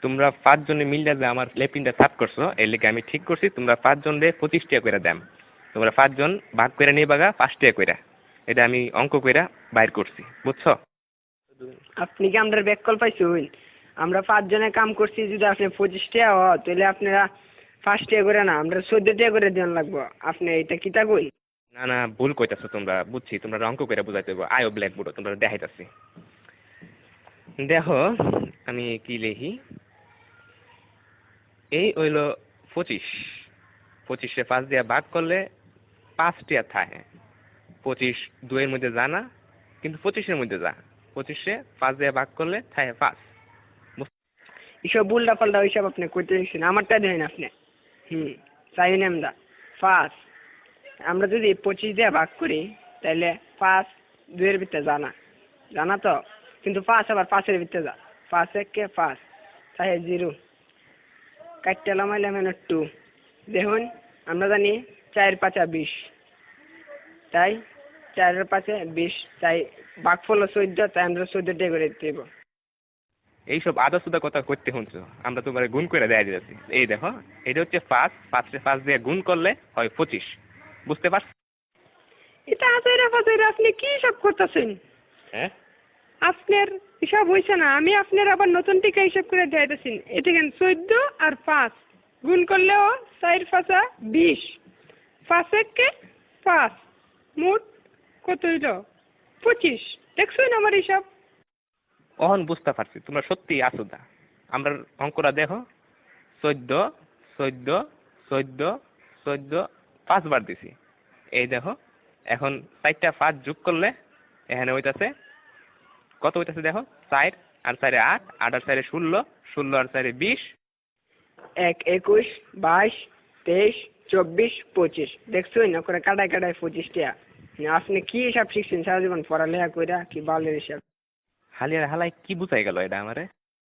তোমরা 5 জনে মিললে যে আমার লেপিনটা সাফ করছো এর লেগে আমি ঠিক করছি তোমরা 5 জন রে 25 টাকা করে দাম। তোমরা 5 জন ভাগ করে নিবাগা 5 টাকা করে। এটা আমি অঙ্ক কইরা বাইর করছি, বুঝছো? আপনি কি আমরা ব্যাক কল পাইছুন? আমরা 5 জনে কাম করছি, যদি আপনি 25 টাকা হয় তাহলে আপনারা 5 টাকা করে না, আমরা 14 টাকা করে দেন লাগবো। আপনি এটা কিতা কই? না না, ভুল কইতাছো তোমরা, বুঝছি তোমরা অঙ্ক কইরা বুঝাইতে হইব। আয়ো ব্ল্যাকবোর্ড তোমরা দেখাইতাছি। দেখো আমি কি লিখি। এই হইল 25। 25 5 দিয়ে ভাগ করলে 5 টাকা থাকে। 25 2 এর মধ্যে যা না, কিন্তু 25 এর মধ্যে যা। 25 5 দিয়ে ভাগ করলে থাকে 5। এসব উল্টা পাল্টা ওইসব আপনি কইতে দিচ্ছেন, আমারটা দেন আপনি। চাই আমরা 5, আমরা যদি 25 দিয়ে ভাগ করি তাহলে 5 2 এর ভিতরে জানা জানা তো, কিন্তু 5 আবার 5 এর ভিতরে যা। 5 1 5 তাই 0 কাটতে লামাইলাম 2। দেখুন আমরা জানি 4 5 20, তাই 4 এর 5 20, তাই ভাগফল 14, তাই আমরা 14 টাকা করে দিতে হইব। এইসব আদা সুদা কথা করতে শুনছো, আমরা তোমার গুণ করে দেয়া দিতেছি। এই দেখো এটা হচ্ছে 5, 5 দিয়ে গুণ করলে হয় 25, বুঝতে পারছো? এটা আজাইরা ফাজাইরা আপনি কি সব করতেছেন? হ্যাঁ, আপনার হিসাব হয়েছে না, আমি আপনার আবার নতুন টিকা হিসাব করে দেখাইতেছি। এটা কেন 14 আর 5 গুণ করলেও 4 5 20, 5 1 5, মোট কত হইল? 25। দেখছেন আমার হিসাব? অহন বুঝতে পারছি তোমরা সত্যি আসুদা। আমরা অঙ্কটা দেখো, 14 14 14 14 5 বার দিছি। এই দেখো এখন 4টা 5 যোগ করলে এখানে হইতাছে কত হইতাছে দেখো, 4 আর 4 8, 8 আর 4 16, 16 আর 4 20। 1 21 22 23 24 25। দেখছেন না করে কাটায় কাটায় 25 টাকা। আপনি কি হিসাব শিখছেন সারা জীবন পড়ালেখা কইরা, কি বালের হিসাব? হালিয়ার হালাই কি বুঝাই গেল এটা আমারে?